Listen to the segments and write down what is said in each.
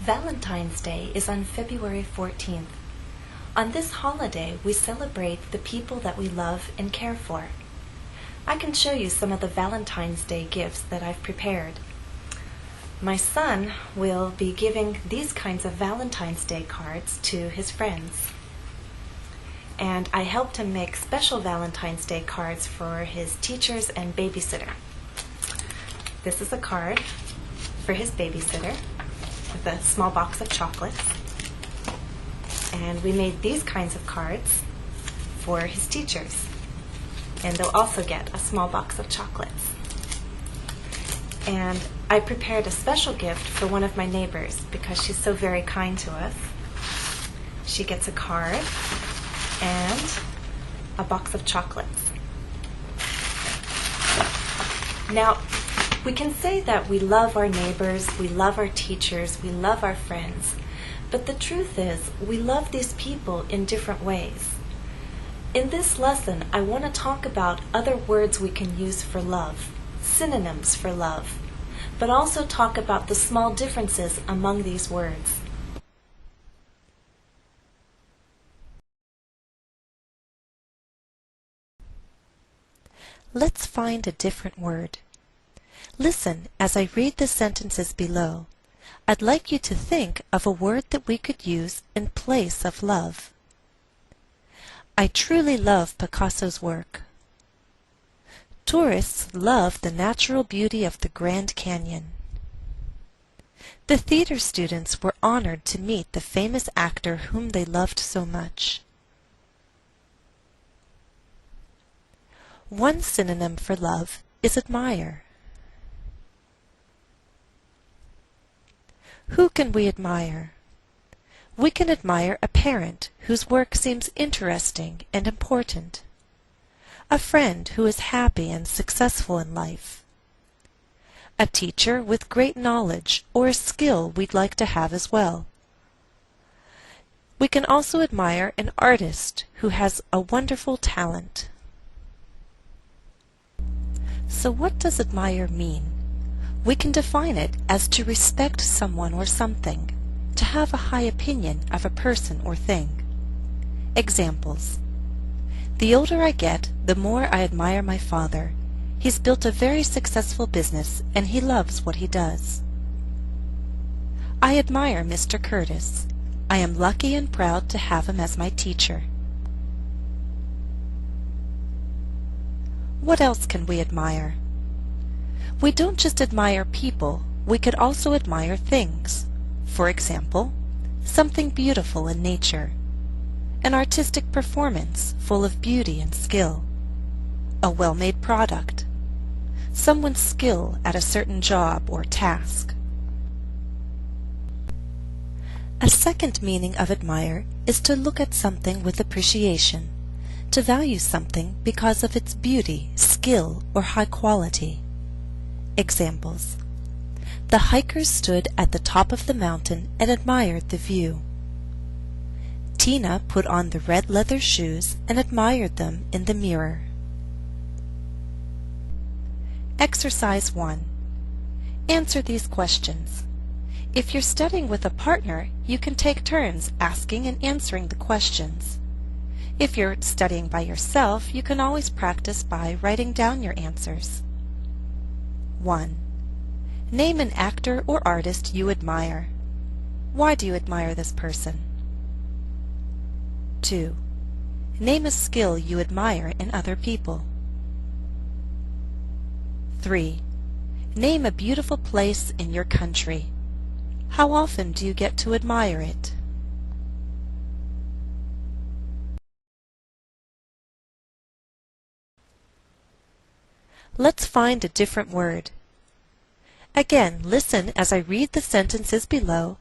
Valentine's Day is on February 14th. On this holiday, we celebrate the people that we love and care for. I can show you some of the Valentine's Day gifts that I've prepared. My son will be giving these kinds of Valentine's Day cards to his friends. And I helped him make special Valentine's Day cards for his teachers and babysitter. This is a card for his babysitter with a small box of chocolates. And we made these kinds of cards for his teachers. And they'll also get a small box of chocolates. And I prepared a special gift for one of my neighbors because she's so very kind to us. She gets a card and a box of chocolates. Now, we can say that we love our neighbors, we love our teachers, we love our friends. But the truth is, we love these people in different ways. In this lesson, I want to talk about other words we can use for love, synonyms for love, but also talk about the small differences among these words. Let's find a different word. Listen as I read the sentences below. I'd like you to think of a word that we could use in place of love. I truly love Picasso's work. Tourists love the natural beauty of the Grand Canyon. The theater students were honored to meet the famous actor whom they loved so much. One synonym for love is admire. Who can we admire? We can admire a parent whose work seems interesting and important, a friend who is happy and successful in life, a teacher with great knowledge or a skill we'd like to have as well. We can also admire an artist who has a wonderful talent. So what does admire mean? We can define it as to respect someone or something, to have a high opinion of a person or thing. Examples. The older I get, the more I admire my father. He's built a very successful business and he loves what he does. I admire Mr. Curtis. I am lucky and proud to have him as my teacher. What else can we admire? We don't just admire people, we could also admire things. For example, something beautiful in nature, an artistic performance full of beauty and skill, a well-made product, someone's skill at a certain job or task. A second meaning of admire is to look at something with appreciation, to value something because of its beauty, skill, or high quality. Examples. The hikers stood at the top of the mountain and admired the view. Tina put on the red leather shoes and admired them in the mirror. Exercise 1. Answer these questions. If you're studying with a partner, you can take turns asking and answering the questions. If you're studying by yourself, you can always practice by writing down your answers. 1. Name an actor or artist you admire. Why do you admire this person? 2. Name a skill you admire in other people. 3. Name a beautiful place in your country. How often do you get to admire it? Let's find a different word. Again, listen as I read the sentences below,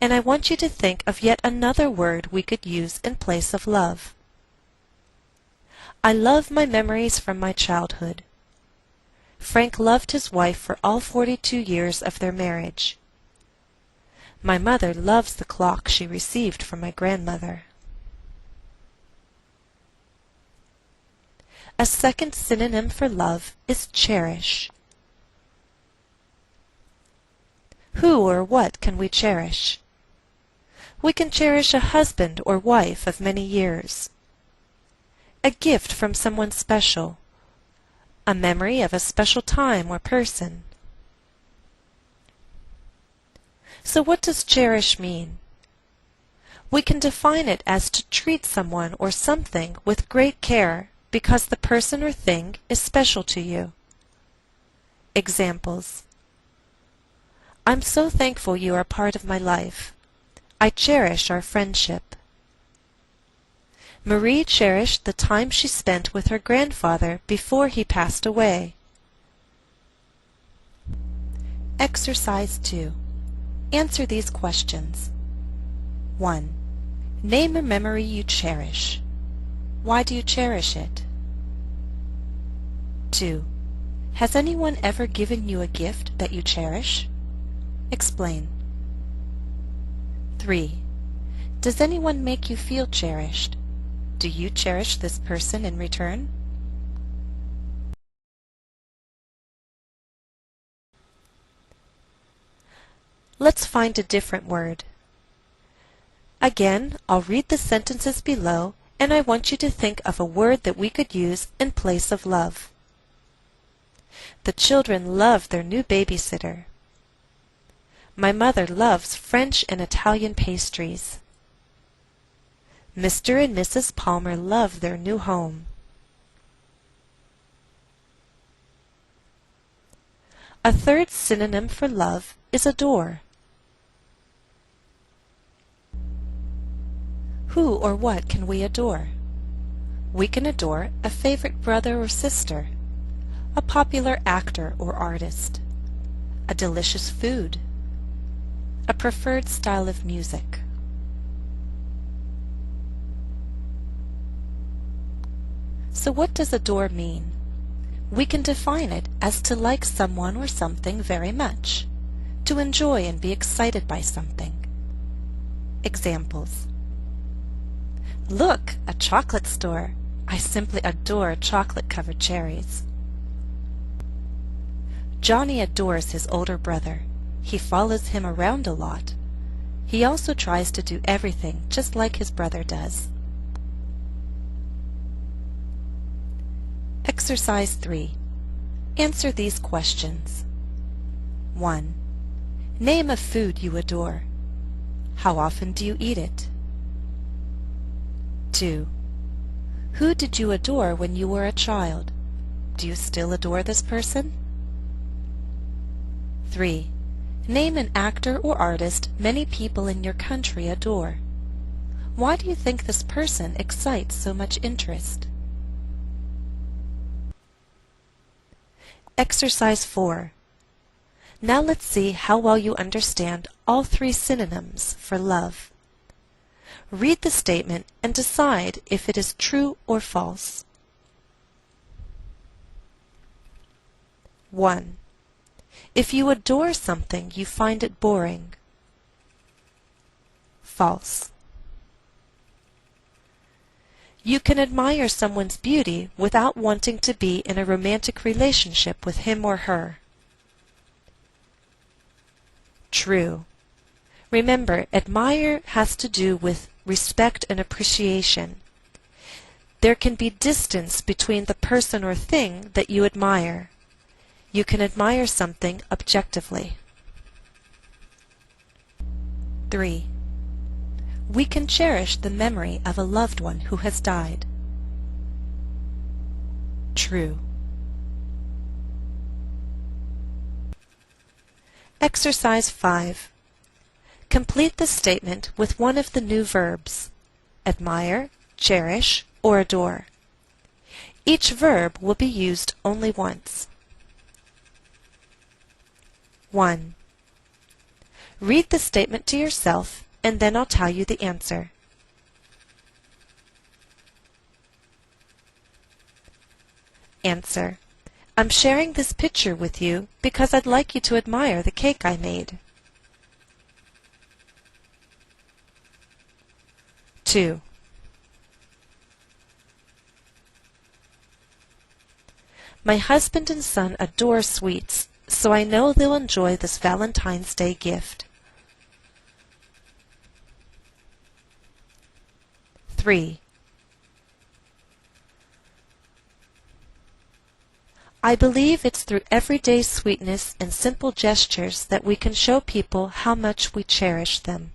and I want you to think of yet another word we could use in place of love. I love my memories from my childhood. Frank loved his wife for all 42 years of their marriage. My mother loves the clock she received from my grandmother. A second synonym for love is cherish. Who or what can we cherish? We can cherish a husband or wife of many years. A gift from someone special. A memory of a special time or person. So what does cherish mean? We can define it as to treat someone or something with great care because the person or thing is special to you. Examples: I'm so thankful you are part of my life. I cherish our friendship. Marie cherished the time she spent with her grandfather before he passed away. Exercise 2. Answer these questions. 1. Name a memory you cherish. Why do you cherish it? 2. Has anyone ever given you a gift that you cherish? Explain. 3. Does anyone make you feel cherished? Do you cherish this person in return? Let's find a different word. Again, I'll read the sentences below, and I want you to think of a word that we could use in place of love. The children love their new babysitter. My mother loves French and Italian pastries. Mr. and Mrs. Palmer love their new home. A third synonym for love is adore. Who or what can we adore? We can adore a favorite brother or sister, a popular actor or artist, a delicious food, a preferred style of music. So what does adore mean? We can define it as to like someone or something very much, to enjoy and be excited by something. Examples: Look, a chocolate store. I simply adore chocolate-covered cherries. Johnny adores his older brother. He follows him around a lot. He also tries to do everything just like his brother does. Exercise 3. Answer these questions. 1. Name a food you adore. How often do you eat it? 2. Who did you adore when you were a child? Do you still adore this person? 3. Name an actor or artist many people in your country adore. Why do you think this person excites so much interest? Exercise 4. Now let's see how well you understand all three synonyms for love. Read the statement and decide if it is true or false. 1. If you adore something, you find it boring. False. You can admire someone's beauty without wanting to be in a romantic relationship with him or her. True. Remember, admire has to do with respect and appreciation. There can be distance between the person or thing that you admire. You can admire something objectively. 3. We can cherish the memory of a loved one who has died. True. Exercise 5. Complete the statement with one of the new verbs: admire, cherish, or adore. Each verb will be used only once. 1. Read the statement to yourself, and then I'll tell you the answer. Answer: I'm sharing this picture with you because I'd like you to admire the cake I made. 2. My husband and son adore sweets, so I know they'll enjoy this Valentine's Day gift. 3. I believe it's through everyday sweetness and simple gestures that we can show people how much we cherish them.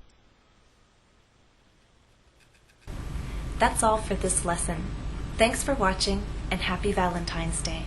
That's all for this lesson. Thanks for watching, and happy Valentine's Day.